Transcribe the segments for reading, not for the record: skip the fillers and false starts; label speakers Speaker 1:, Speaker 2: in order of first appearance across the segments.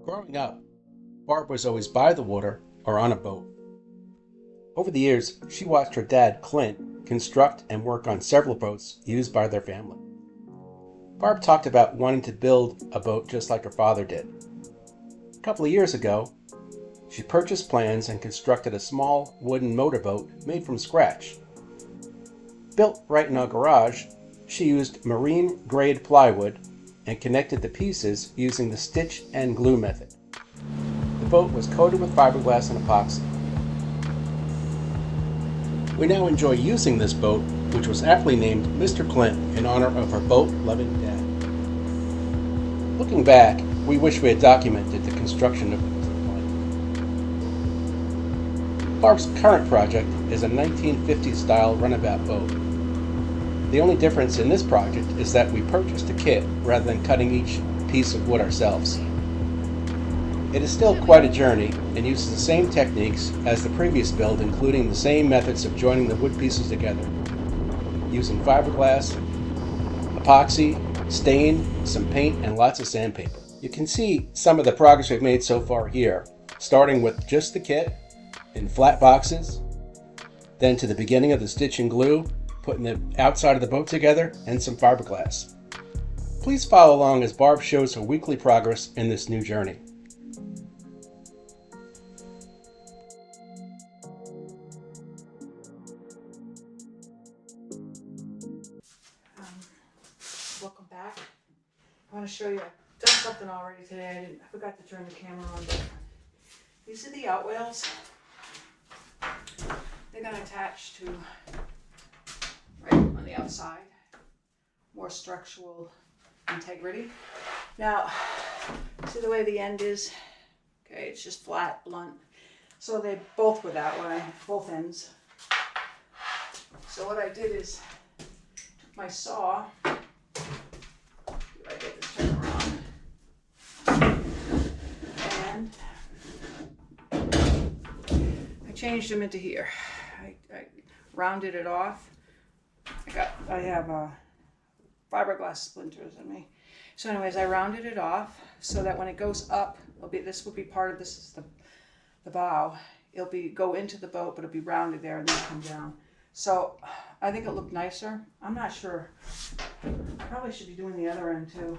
Speaker 1: Growing up, Barb was always by the water or on a boat. Over the years, she watched her dad, Clint, construct and work on several boats used by their family. Barb talked about wanting to build a boat just like her father did. A couple of years ago, she purchased plans and constructed a small wooden motorboat made from scratch. Built right in our garage, she used marine-grade plywood and connected the pieces using the stitch and glue method. The boat was coated with fiberglass and epoxy. We now enjoy using this boat, which was aptly named Mr. Clint in honor of her boat-loving dad. Looking back, we wish we had documented the construction of Mr. Clint. Barb's current project is a 1950s-style runabout boat. The only difference in this project is that we purchased a kit rather than cutting each piece of wood ourselves. It is still quite a journey and uses the same techniques as the previous build, including the same methods of joining the wood pieces together, using fiberglass, epoxy, stain, some paint, and lots of sandpaper. You can see some of the progress we've made so far here, starting with just the kit in flat boxes, then to the beginning of the stitch and glue, putting the outside of the boat together, and some fiberglass. Please follow along as Barb shows her weekly progress in this new journey.
Speaker 2: Welcome back. I want to show you, I've done something already today. I forgot to turn the camera on. But these are the outwells. They're going to attach to right on the outside. More structural integrity. Now, see the way the end is? Okay, it's just flat, blunt. So they both were that way, both ends. So what I did is took my saw. I get this turn around. And I changed them into here. I rounded it off. I have fiberglass splinters in me. So anyways, I rounded it off so that when it goes up, this will be part of this is the bow. It'll go into the boat, but it'll be rounded there and then come down. So I think it looked nicer. I'm not sure. I probably should be doing the other end too.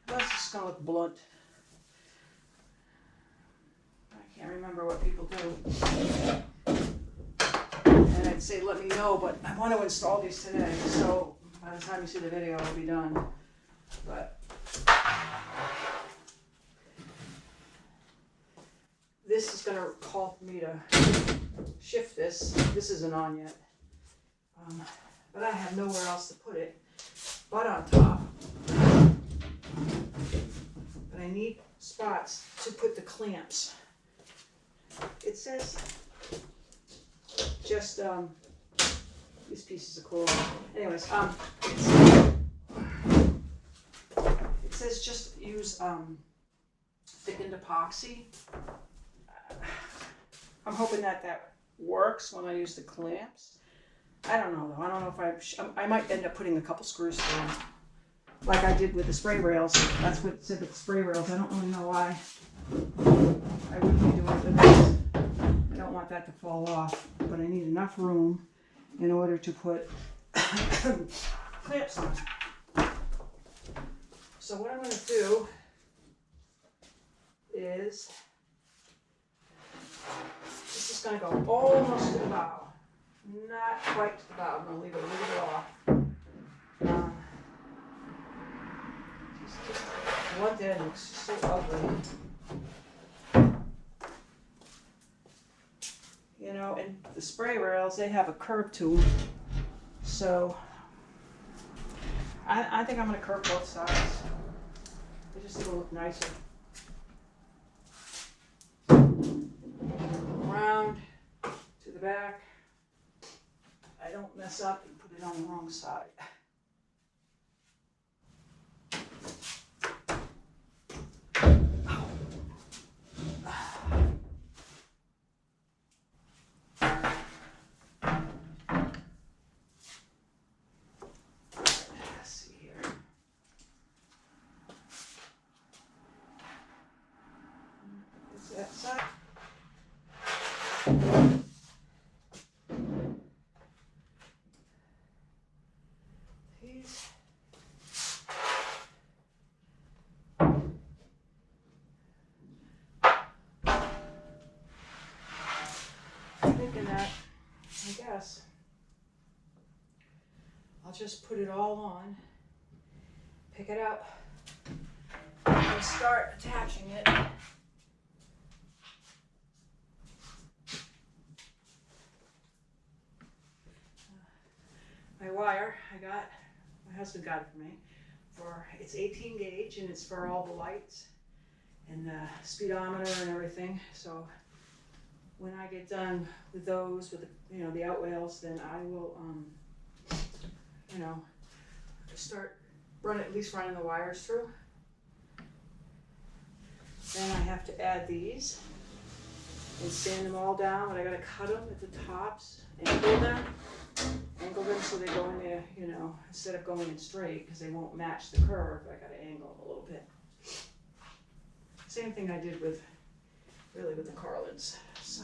Speaker 2: That's just gonna look blunt. I can't remember what people do. And I'd say let me know, but I want to install these today. So by the time you see the video, it'll be done. But this is gonna call for me to shift this. This isn't on yet. But I have nowhere else to put it but on top. But I need spots to put the clamps. It says just these pieces are cool. Anyways, it says just use thickened epoxy. I'm hoping that works when I use the clamps. I don't know though. I don't know if I might end up putting a couple screws through them, like I did with the spray rails. That's what it said with the spray rails. I don't really know why I wouldn't be doing it with this. I don't want that to fall off, but I need enough room in order to put clamps on. So what I'm going to do is this is going to go almost to the bow. Not quite to the bow. I'm going to leave it a little bit off. Just one end looks so ugly. You know, and the spray rails, they have a curve to them. So I think I'm going to curve both sides. It just will look nicer. Around to the back. I don't mess up and put it on the wrong side. Let's see here. side. These. I'm thinking that, I guess, I'll just put it all on, pick it up, and start attaching it. My wire, my husband got it for me, it's 18 gauge and it's for all the lights and the speedometer and everything. So when I get done with those, with the outwales, then I will, start at least running the wires through. Then I have to add these and sand them all down, but I gotta cut them at the tops, angle them so they go in there, instead of going in straight, because they won't match the curve, I gotta angle them a little bit. Same thing I did with the Carlins. So.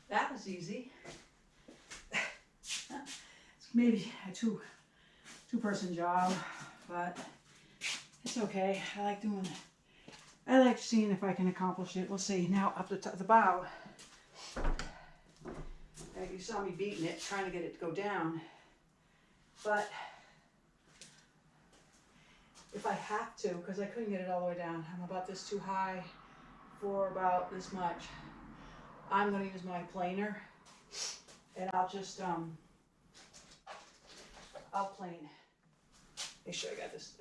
Speaker 2: That was easy. It's maybe a two-person job, but it's okay. I like seeing if I can accomplish it. We'll see. Now up the bow. You saw me beating it, trying to get it to go down. But if I have to, because I couldn't get it all the way down, I'm about this too high for about this much. I'm going to use my planer, and I'll just, I'll plane. Make sure I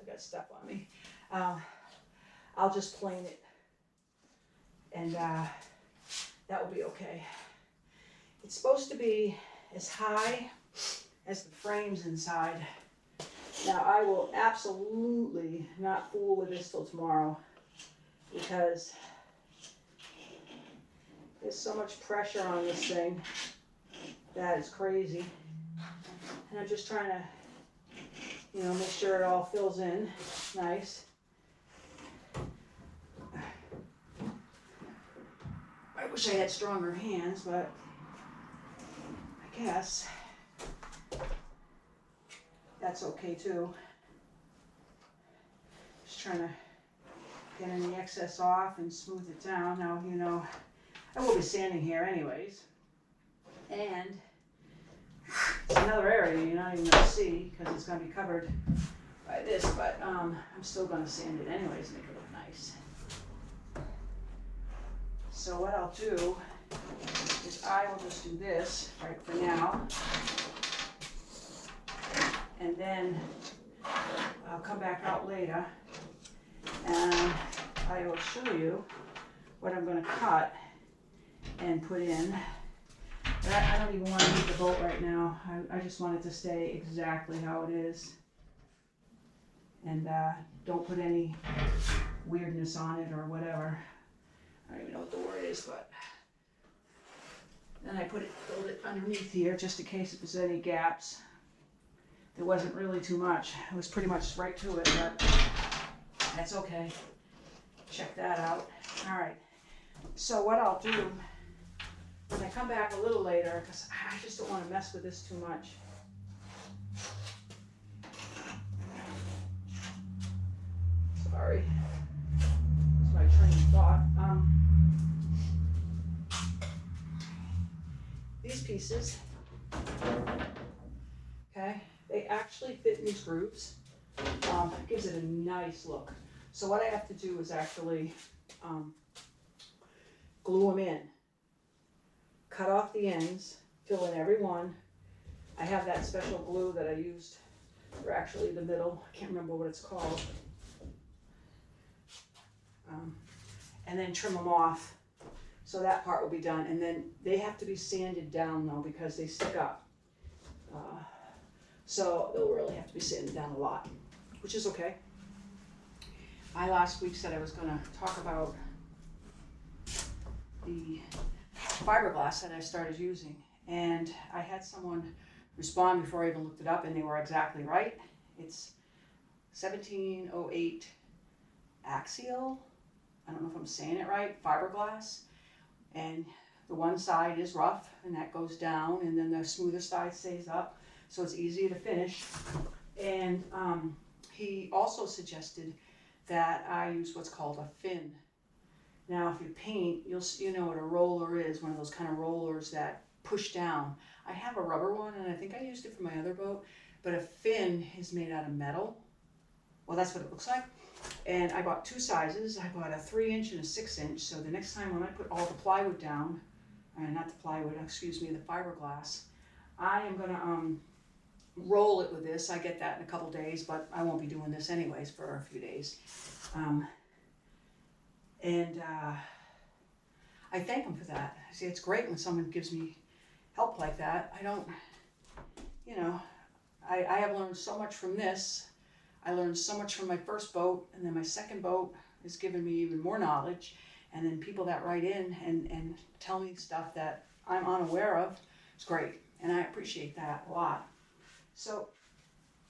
Speaker 2: got stuff on me. I'll just plane it, and that will be okay. It's supposed to be as high as the frames inside. Now, I will absolutely not fool with this till tomorrow, because there's so much pressure on this thing that is crazy. And I'm just trying to, make sure it all fills in nice. I wish I had stronger hands, but I guess that's okay too. Just trying to get any excess off and smooth it down. Now, I will be sanding here anyways, and it's another area you're not even going to see because it's going to be covered by this, but I'm still going to sand it anyways, make it look nice. So what I'll do is I will just do this right for now, and then I'll come back out later and I will show you what I'm going to cut and put in. But I don't even want to leave the boat right now. I just want it to stay exactly how it is. And don't put any weirdness on it or whatever. I don't even know what the word is, but then I filled it underneath here just in case if there's any gaps. There wasn't really too much. It was pretty much right to it, but that's okay. Check that out. All right. So what I'll do when I come back a little later, because I just don't want to mess with this too much. Sorry. That's my train of thought. These pieces, okay, they actually fit in these grooves. It gives it a nice look. So what I have to do is actually glue them in. Cut off the ends, fill in every one. I have that special glue that I used for actually the middle. I can't remember what it's called. And then trim them off. So that part will be done. And then they have to be sanded down though because they stick up. So they'll really have to be sanded down a lot, which is okay. I last week said I was going to talk about the fiberglass that I started using, and I had someone respond before I even looked it up, and they were exactly right. It's 1708 axial, I don't know if I'm saying it right, fiberglass, and the one side is rough and that goes down, and then the smoother side stays up, so it's easier to finish. And he also suggested that I use what's called a fin. Now, if you paint, you know what a roller is, one of those kind of rollers that push down. I have a rubber one, and I think I used it for my other boat, but a fin is made out of metal. Well, that's what it looks like. And I bought two sizes. I bought a 3-inch and a 6-inch. So the next time when I put all the plywood down, not the plywood, excuse me, the fiberglass, I am gonna roll it with this. I get that in a couple days, but I won't be doing this anyways for a few days. I thank him for that. See, it's great when someone gives me help like that. I don't, you know, I have learned so much from this. I learned so much from my first boat, and then my second boat has given me even more knowledge. And then people that write in and tell me stuff that I'm unaware of. It's great, and I appreciate that a lot. So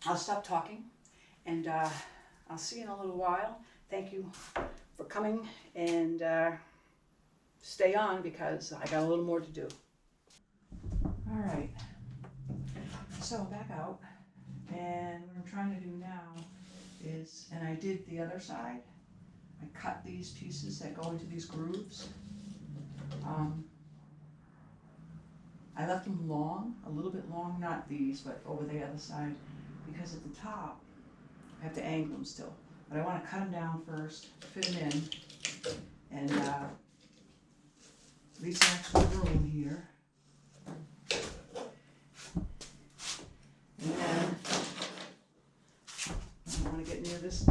Speaker 2: I'll stop talking, and I'll see you in a little while. Thank you for coming, and stay on because I got a little more to do. All right, so back out, and what I'm trying to do now is, and I did the other side, I cut these pieces that go into these grooves. I left them long, a little bit long, not these, but over the other side, because at the top, I have to angle them still. But I want to cut them down first, fit them in, and leave some extra room here. And then, I don't want to get near this.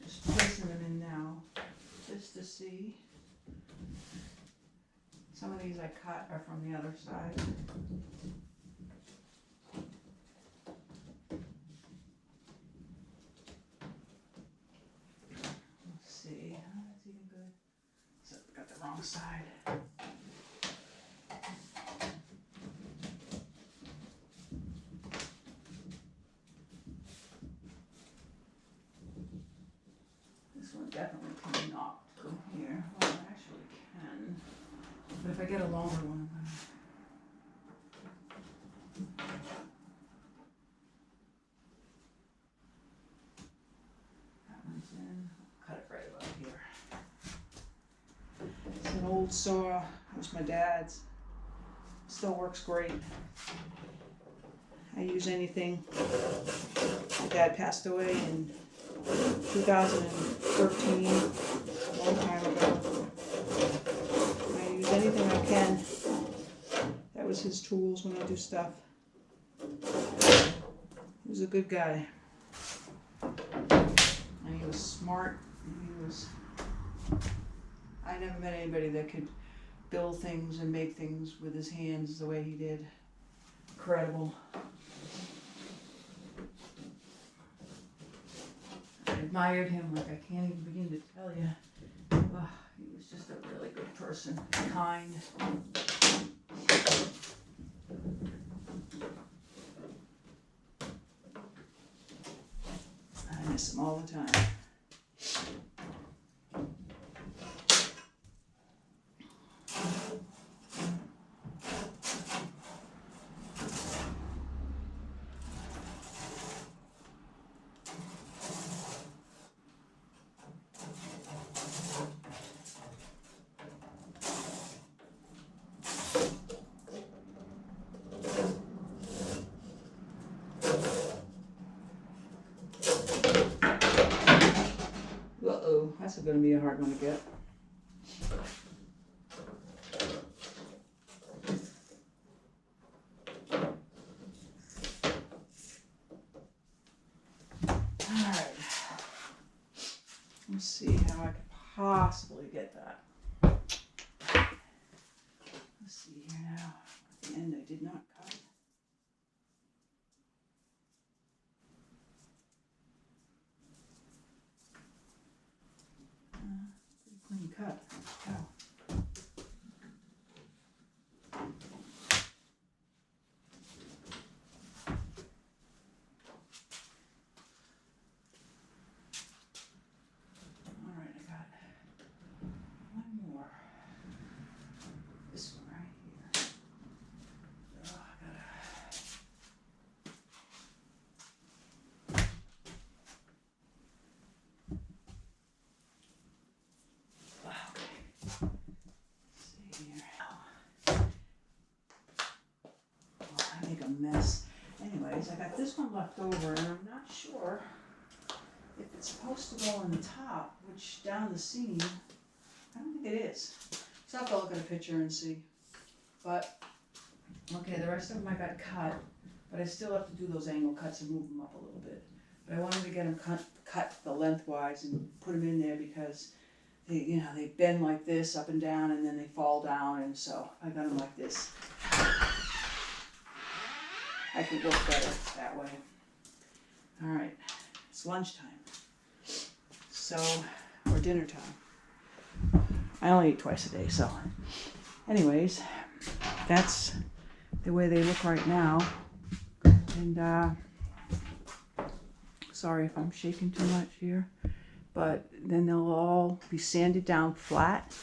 Speaker 2: Just placing them in now, just to see. Some of these I cut are from the other side. Let's see, that's even good. So I got the wrong side. This one definitely cannot go here. Well, it actually can. But if I get a longer one, I'm gonna. That one's in. Cut it right about here. It's an old saw. It was my dad's. Still works great. I use anything. My dad passed away in 2013, a long time ago. I use anything I can. That was his tools when I do stuff. He was a good guy. And he was smart. I never met anybody that could build things and make things with his hands the way he did. Incredible. I admired him like I can't even begin to tell you. Oh, he was just a really good person, kind. I miss him all the time. Uh-oh, that's going to be a hard one to get. Alright. Let's see how I could possibly get that. Let's see here now. At the end I did not cut. Pretty clean cut. Wow. Alright, I got one more. This one right here. Oh, I gotta. Okay. Let's see here. Oh, I make a mess. Anyways, I got this one left over, and I'm not sure if it's supposed to go on the top, which down the seam, I don't think it is. So I'll have to look at a picture and see. But, okay, the rest of them I got cut, but I still have to do those angle cuts and move them up a little bit. But I wanted to get them cut the lengthwise and put them in there because they, they bend like this up and down, and then they fall down, and so I got them like this. I think work better that way. All right, it's lunchtime. So, or dinner time. I only eat twice a day, so. Anyways, that's the way they look right now. And, sorry if I'm shaking too much here, but then they'll all be sanded down flat,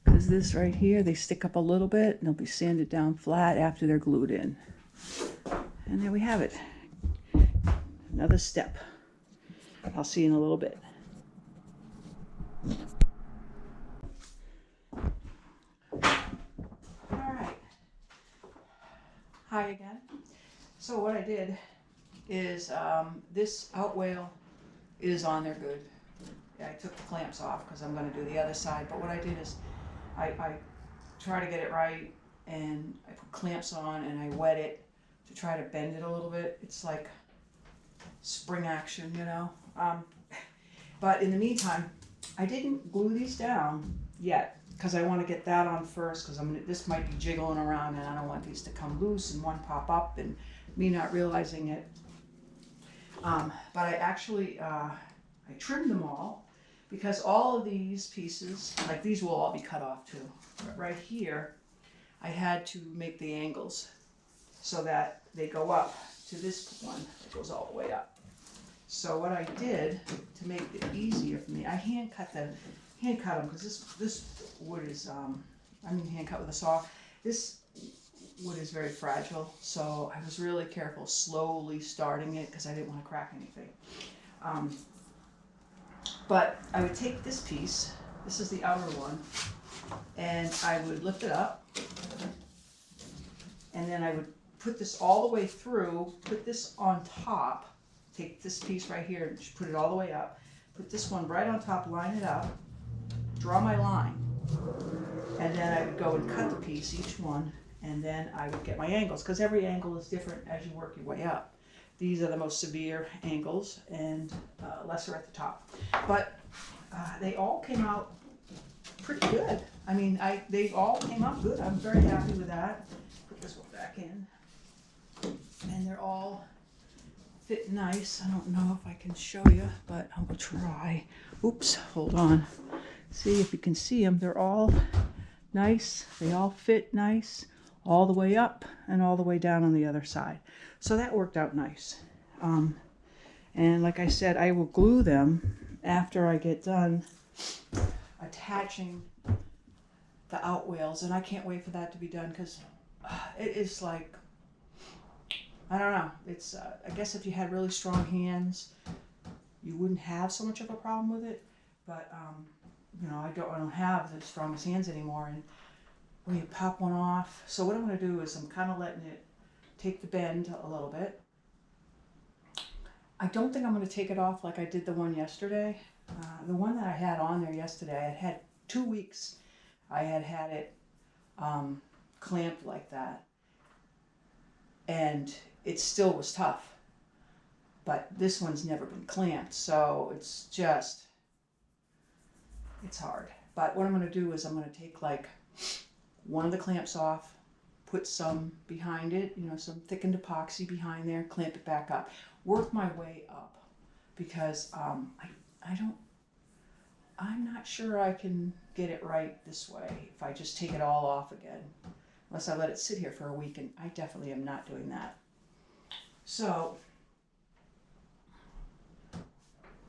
Speaker 2: because this right here, they stick up a little bit, and they'll be sanded down flat after they're glued in. And there we have it. Another step. I'll see you in a little bit. Alright. Hi again. So what I did is this outwale is on there good. Yeah, I took the clamps off because I'm going to do the other side. But what I did is I try to get it right, and I put clamps on and I wet it to try to bend it a little bit. It's like spring action, but in the meantime, I didn't glue these down yet because I want to get that on first, because this might be jiggling around and I don't want these to come loose and one pop up and me not realizing it. But I actually I trimmed them all, because all of these pieces, like these, will all be cut off too. But right here, I had to make the angles so that they go up to this one that goes all the way up. So what I did to make it easier for me, I hand cut them because this wood is hand cut with a saw. This wood is very fragile, so I was really careful, slowly starting it because I didn't want to crack anything. But I would take this piece, this is the outer one, and I would lift it up, and then I would put this all the way through, put this on top, take this piece right here and put it all the way up, put this one right on top, line it up, draw my line, and then I would go and cut the piece, each one, and then I would get my angles, because every angle is different as you work your way up. These are the most severe angles, and lesser at the top. But they all came out pretty good. I mean, they all came out good. I'm very happy with that. Put this one back in. And they're all fit nice. I don't know if I can show you, but I will try. Oops, hold on. See if you can see them. They're all nice. They all fit nice, all the way up and all the way down on the other side. So that worked out nice. And like I said, I will glue them after I get done attaching the outwales, and I can't wait for that to be done, because it is like, I don't know, it's I guess if you had really strong hands you wouldn't have so much of a problem with it, but I don't have the strongest hands anymore, and when you pop one off, so what I'm going to do is I'm kind of letting it take the bend a little bit. I don't think I'm going to take it off like I did the one yesterday. The one that I had on there yesterday, I had 2 weeks I had it clamped like that, and it still was tough. But this one's never been clamped, so it's just It's hard. But what I'm going to do is I'm going to take like one of the clamps off, put some behind it, you know, some thickened epoxy behind there, clamp it back up, work my way up, because I'm not sure I can get it right this way if I just take it all off again, unless I let it sit here for a week, and I definitely am not doing that. So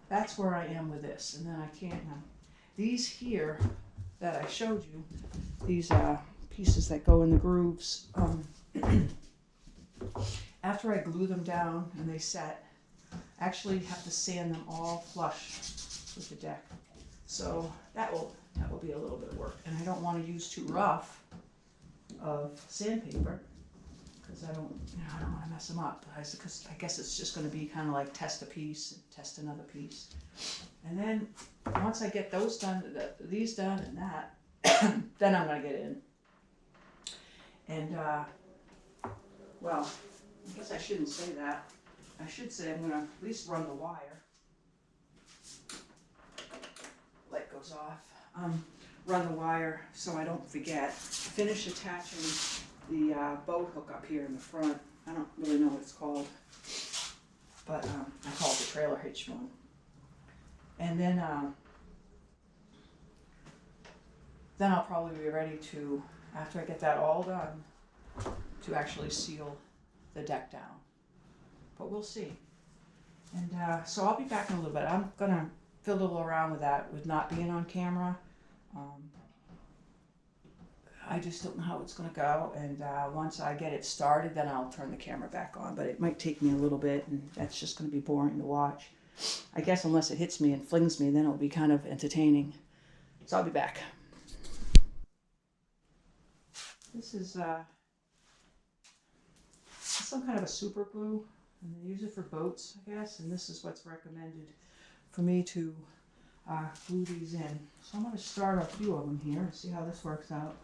Speaker 2: that's where I am with this, and then I can't. These here that I showed you, these pieces that go in the grooves, after I glue them down and they set, I actually have to sand them all flush with the deck. So that will be a little bit of work, and I don't want to use too rough of sandpaper because I don't want to mess them up. Because I guess it's just going to be kind of like test a piece and test another piece, and then once I get those done, these done, and that, then I'm going to get in. And well, I guess I shouldn't say that. I should say I'm going to at least run the wire. Light goes off. Run the wire so I don't forget. Finish attaching the boat hook up here in the front. I don't really know what it's called, but I call it the trailer hitch one. And then I'll probably be ready to, after I get that all done, to actually seal the deck down. But we'll see. And so I'll be back in a little bit. I'm gonna fiddle around with that, with not being on camera. I just don't know how it's gonna go, and once I get it started, then I'll turn the camera back on. But it might take me a little bit, and that's just gonna be boring to watch. I guess unless it hits me and flings me, then it'll be kind of entertaining. So I'll be back. This is some kind of a super glue, and they use it for boats, I guess, and this is what's recommended for me to glue these in. So I'm going to start a few of them here and see how this works out.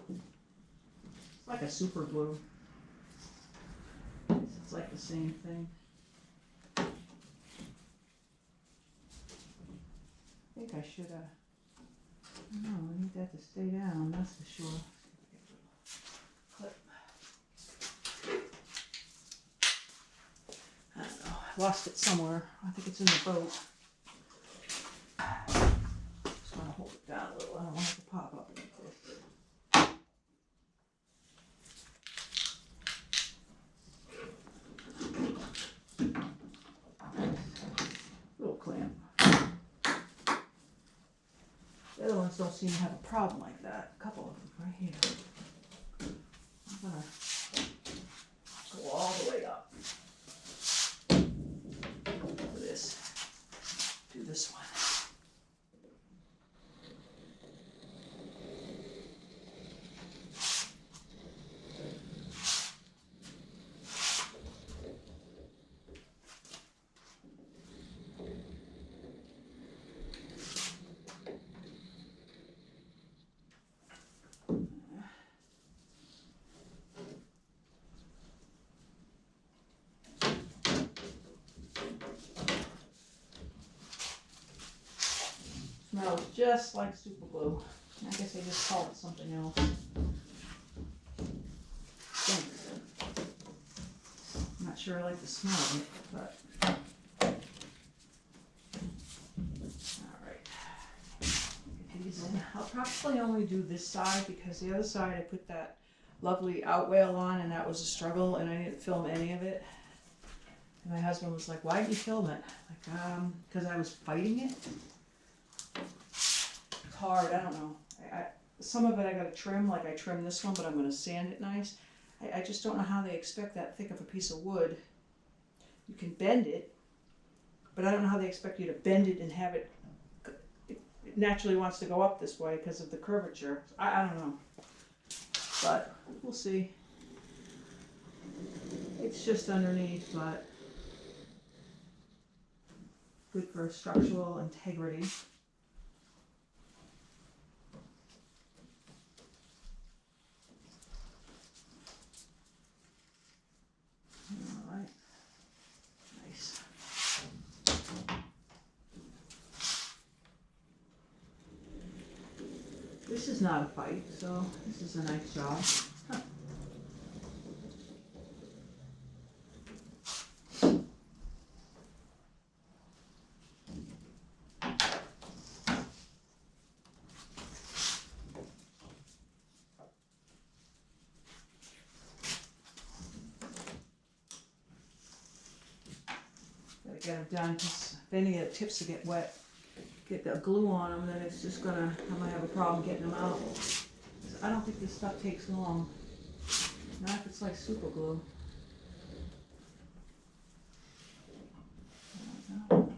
Speaker 2: It's like a super glue. It's like the same thing. I think I should no, I need that to stay down, that's for sure. Clip. I don't know, I lost it somewhere. I think it's in the boat. Just want to hold it down a little, I don't want it to pop up like this. Little clamp. The other ones don't seem to have a problem like that. A couple of them right here. I'm gonna go all the way up for this. Do this one. Smells just like super glue. I guess they just call it something else. I'm not sure I like the smell of it, but alright. Get these in. I'll probably only do this side because the other side I put that lovely outwale on and that was a struggle and I didn't film any of it. And my husband was like, "Why didn't you film it?" Like, because I was fighting it. Hard, I don't know. Some of it I gotta trim, like I trimmed this one, but I'm gonna sand it nice. I just don't know how they expect that thick of a piece of wood. You can bend it, but I don't know how they expect you to bend it and have it, it naturally wants to go up this way because of the curvature. I don't know, but we'll see. It's just underneath, but good for structural integrity. This is not a fight, so this is a nice job. Huh. Gotta get them done, because if any of the tips will get wet, get the glue on them, then it's just gonna, I'm gonna have a problem getting them out. I don't think this stuff takes long. Not if it's like super glue. I don't know.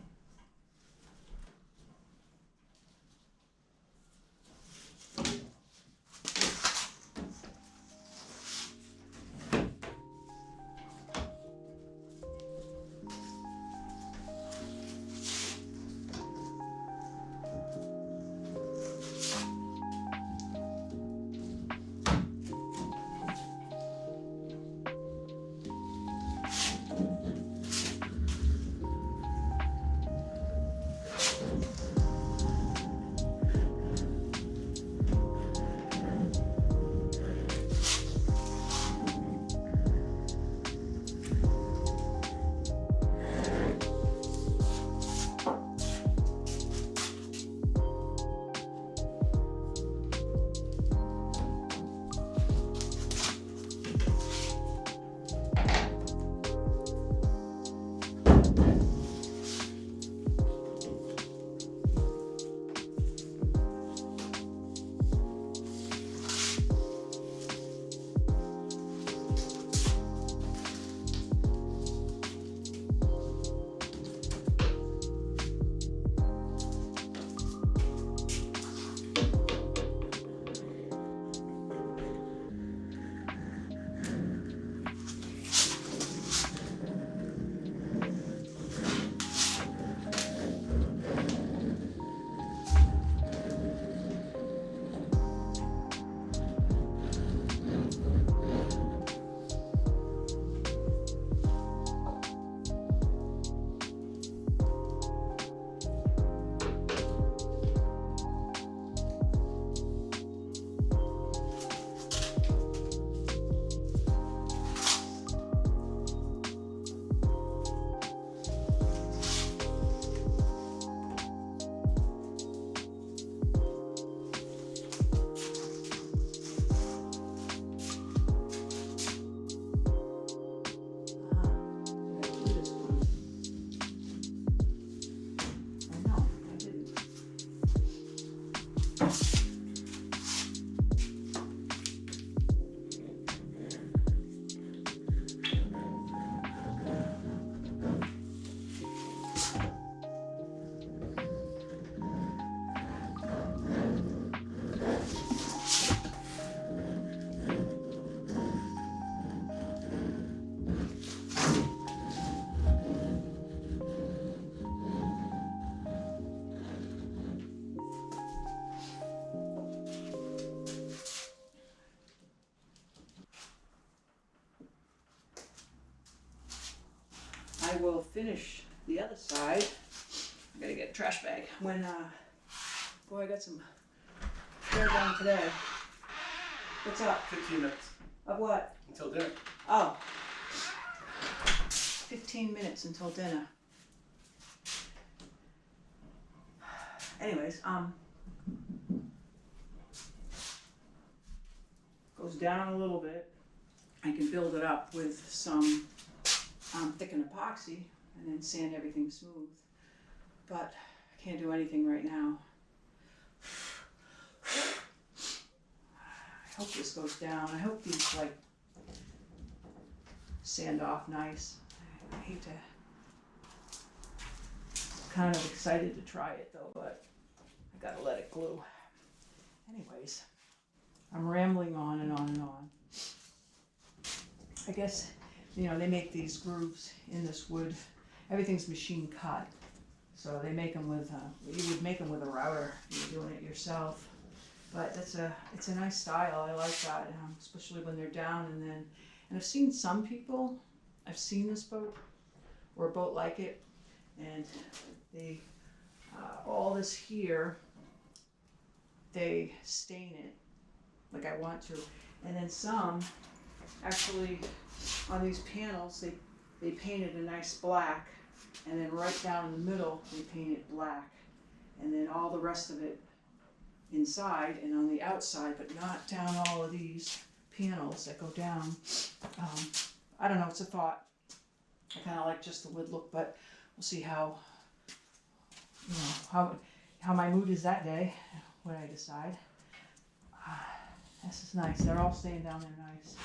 Speaker 2: I will finish the other side. I gotta get a trash bag. When, boy, I got some hair done today. What's up?
Speaker 1: 15 minutes
Speaker 2: Of what?
Speaker 1: until dinner.
Speaker 2: Oh. 15 minutes until dinner. Anyways, goes down a little bit. I can build it up with some thickened epoxy and then sand everything smooth. But I can't do anything right now. I hope this goes down. I hope these like sand off nice. I hate to. Kind of excited to try it though, but I gotta let it glue. Anyways, I'm rambling on and on and on. I guess, you know, they make these grooves in this wood. Everything's machine cut. So they make them with, you would make them with a router if you're doing it yourself. But it's a nice style. I like that, especially when they're down. And I've seen some people, I've seen this boat or a boat like it, and they, all this here they stain it like I want to. And then some, actually, on these panels, they painted a nice black, and then right down in the middle, they painted black. And then all the rest of it inside and on the outside, but not down all of these panels that go down. I don't know, it's a thought. I kind of like just the wood look, but we'll see how, you know, how my mood is that day, what I decide. This is nice. They're all staying down there nice.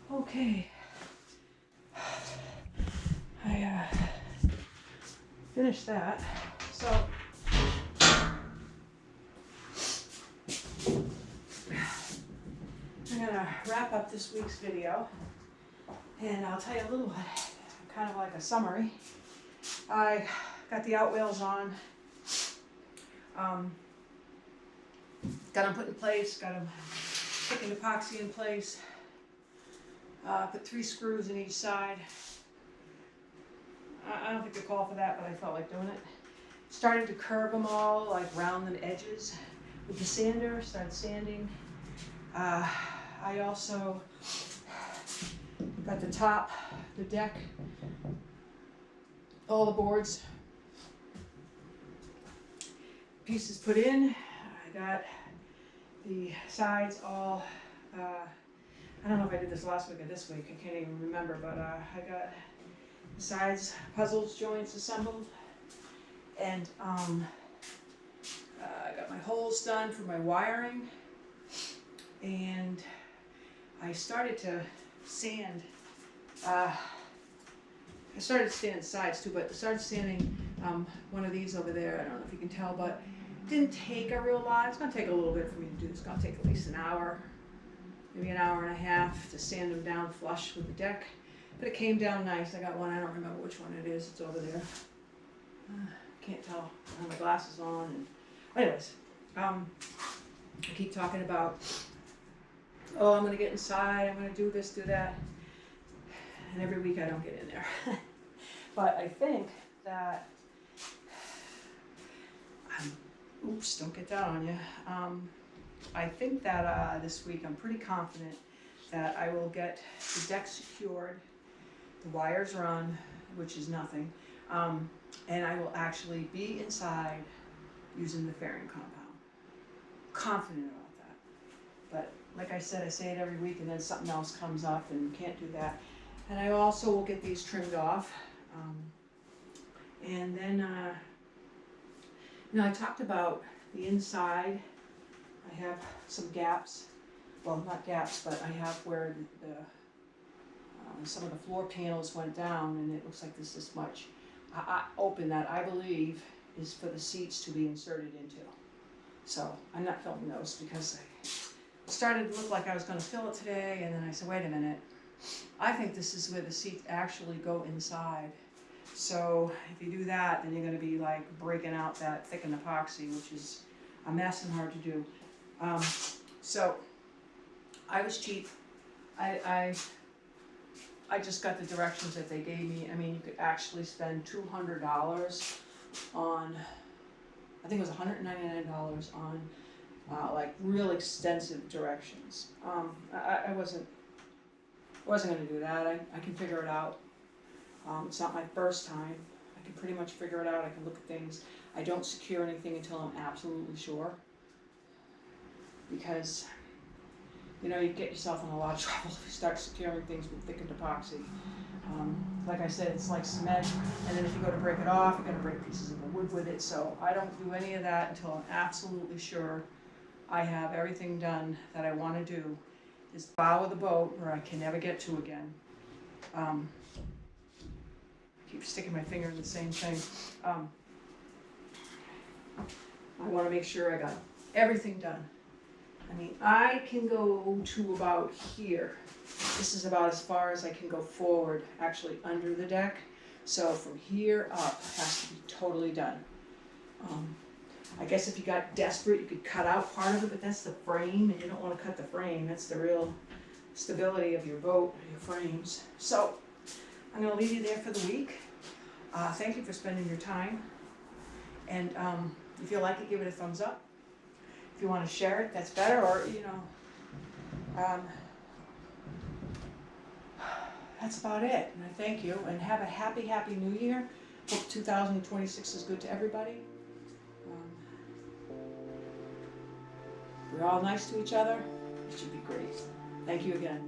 Speaker 2: Okay. I finished that. So I'm gonna wrap up this week's video, and I'll tell you a little bit, kind of like a summary. I got the outwheels on. Got them put in place. Got them putting epoxy in place. Put 3 screws in each side. I don't think they call for that, but I felt like doing it. Started to curve them all, like round the edges with the sander. Started sanding. I also got the top, the deck, all the boards, pieces put in. I got the sides all, I don't know if I did this last week or this week, I can't even remember, but I got the sides, puzzles, joints assembled, and I got my holes done for my wiring, and I started to sand. I started to sand sides too, but I started sanding one of these over there. I don't know if you can tell, but it didn't take a real lot. It's going to take a little bit for me to do. It's going to take at least an hour, maybe an hour and a half to sand them down flush with the deck. But it came down nice. I got one. I don't remember which one it is. It's over there. Can't tell. I have my glasses on. And anyways, I keep talking about, oh, I'm gonna get inside, I'm gonna do this, do that. And every week I don't get in there. But I think that, oops, don't get that on you. I think that this week I'm pretty confident that I will get the deck secured, the wires run, which is nothing, and I will actually be inside using the fairing compound. Confident about that. But like I said, I say it every week and then something else comes up and can't do that. And I also will get these trimmed off. And then, I talked about the inside. I have some gaps. Well, not gaps, but I have where some of the floor panels went down and it looks like there's this much open that I believe is for the seats to be inserted into. So I'm not filming those because I started to look like I was going to fill it today, and then I said, wait a minute, I think this is where the seats actually go inside. So if you do that, then you're going to be like breaking out that thickened epoxy, which is a mess and hard to do. So I was cheap. I just got the directions that they gave me. I mean, you could actually spend $200 on, I think it was $199 on like real extensive directions. I wasn't gonna do that. I can figure it out. It's not my first time. I can pretty much figure it out. I can look at things. I don't secure anything until I'm absolutely sure, because you get yourself in a lot of trouble if you start securing things with thickened epoxy. Like I said, it's like cement, and then if you go to break it off, you're going to break pieces of the wood with it. So I don't do any of that until I'm absolutely sure I have everything done that I want to do. This bow of the boat where I can never get to again. Keep sticking my finger in the same thing. I want to make sure I got everything done. I mean, I can go to about here. This is about as far as I can go forward, actually under the deck. So from here up has to be totally done. I guess if you got desperate, you could cut out part of it, but that's the frame, and you don't want to cut the frame. That's the real stability of your boat, your frames. So I'm going to leave you there for the week. Thank you for spending your time. And if you like it, give it a thumbs up. If you want to share it, that's better, or, that's about it. And I thank you, and have a happy new year. Hope 2026 is good to everybody. We're all nice to each other. It should be great. Thank you again.